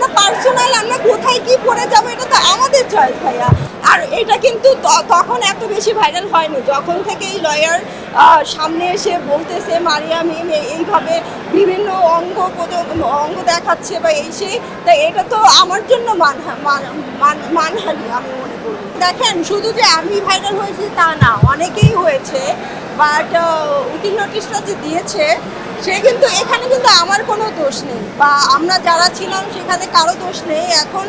আমরা পার্সোনাল, আমরা কোথায় কি পড়ে যাবো এটা তো আমাদের চয়েস ভাইয়া। আর এটা কিন্তু তখন এত বেশি ভাইরাল হয়নি যখন থেকে এই লয়ার সামনে এসে বলতেছে মারিয়া মিম এইভাবে বিভিন্ন অঙ্গ দেখাচ্ছে বা এই সেই, তাই এটা তো আমার জন্য মানহানি আমি মনে করি। দেখেন, শুধু যে আমি ভাইরাল হয়েছি তা না, অনেকেই হয়েছে, বাট উকিল নোটিশটা যে দিয়েছে সে কিন্তু এখানে কিন্তু আমার কোনো দোষ নেই, বা আমরা যারা ছিলাম সেখানে কারো দোষ নেই। এখন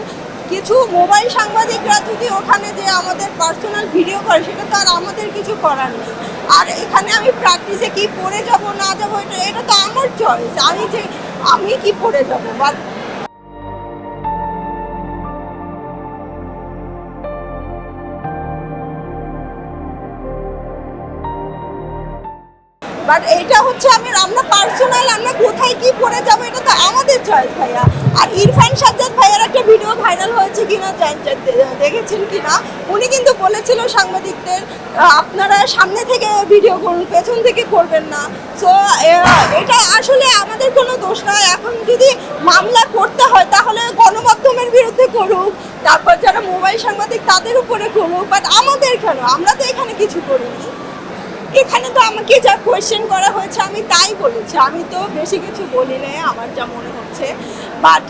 কিছু মোবাইল সাংবাদিকরা যদি ওখানে যে আমাদের পার্সোনাল ভিডিও করে সেটা তো আর আমাদের কিছু করার নেই। আর এখানে আমি প্র্যাকটিসে কি পড়ে যাব না যাবো এটা তো আমার চয়েস, আমি কি পড়ে যাবো বা বাট এইটা হচ্ছে আমরা পার্সোনাল, আমরা কোথায় কি পড়ে যাবো এটা তো আমাদের চয়েস ভাইয়া। আর ইরফান সাজ্জাদ ভাইয়ার একটা ভিডিও ভাইরাল হয়েছে কিনা দেখেছেন কিনা, উনি কিন্তু বলেছিল সাংবাদিকদের আপনারা সামনে থেকে ভিডিও করুন, পেছন থেকে করবেন না। সো এটা আসলে আমাদের কোনো দোষ না। এখন যদি মামলা করতে হয় তাহলে গণমাধ্যমের বিরুদ্ধে করুক, তারপর যারা মোবাইল সাংবাদিক তাদের উপরে করুক, বাট আমাদের কেন? আমরা তো এখানে কিছু করিনি। এখানে তো আমাকে যা কোয়েশ্চেন করা হয়েছে আমি তাই বলেছি, আমি তো বেশি কিছু বলি না আমার যা মনে হচ্ছে। বাট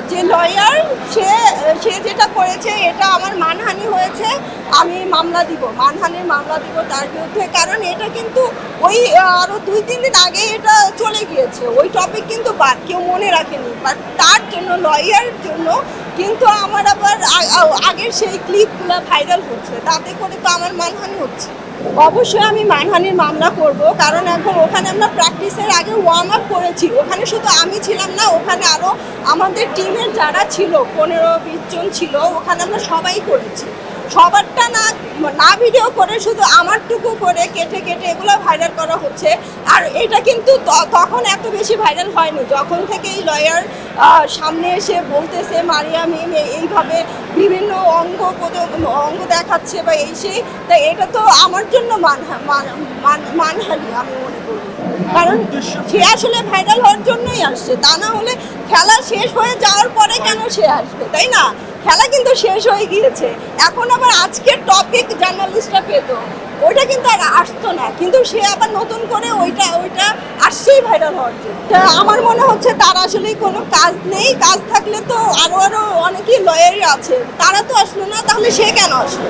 যে লয়ার সে যেটা করেছে এটা আমার মানহানি হয়েছে, আমি মানহানির মামলা দিব তার বিরুদ্ধে। কারণ এটা কিন্তু ওই আরও 2-3 দিন আগে এটা চলে গিয়েছে, ওই টপিক কিন্তু কেউ মনে রাখেনি। বাট তার জন্য, লয়ার জন্য কিন্তু আমার আবার আগের সেই ক্লিপগুলো ভাইরাল হচ্ছে, তাতে করে তো আমার মানহানি হচ্ছে। অবশ্যই আমি মানহানির মামলা করব, কারণ এখন ওখানে আমরা প্র্যাকটিসের আগে ওয়ার্ম আপ করেছি। ওখানে শুধু আমি ছিলাম না, ওখানে আরও আমাদের টিমের যারা ছিল 15-20 জন ছিল, ওখানে আমরা সবাই করেছি। সবারটা না ভিডিও করে শুধু আমারটুকু করে কেটে এগুলো ভাইরাল করা হচ্ছে। আর এটা কিন্তু তখন এত বেশি ভাইরাল হয়নি যখন থেকে এই লয়ার সামনে এসে বলতেছে মারিয়া মিম এইভাবে বিভিন্ন অঙ্গ দেখাচ্ছে বা এই সেই, তাই এটা তো আমার জন্য মানহানি আমি মনে করি। কারণ সে আসলে ভাইরাল হওয়ার জন্যই আসছে, তা না হলে খেলা শেষ হয়ে যাওয়ার পরে কেন সে আসবে, তাই না? খেলা কিন্তু শেষ হয়ে গিয়েছে, এখন আবার আজকের টপিক জার্নালিস্টরা পেত, ওইটা কিন্তু আর আসতো না, কিন্তু সে আবার নতুন করে ওইটা আসছেই ভাইরাল হওয়ার জন্য। আমার মনে হচ্ছে তার আসলে কোনো কাজ নেই, কাজ থাকলে তো আরো অনেকেই লয়ারই আছে, তারা তো আসলো না, তাহলে সে কেন আসলো?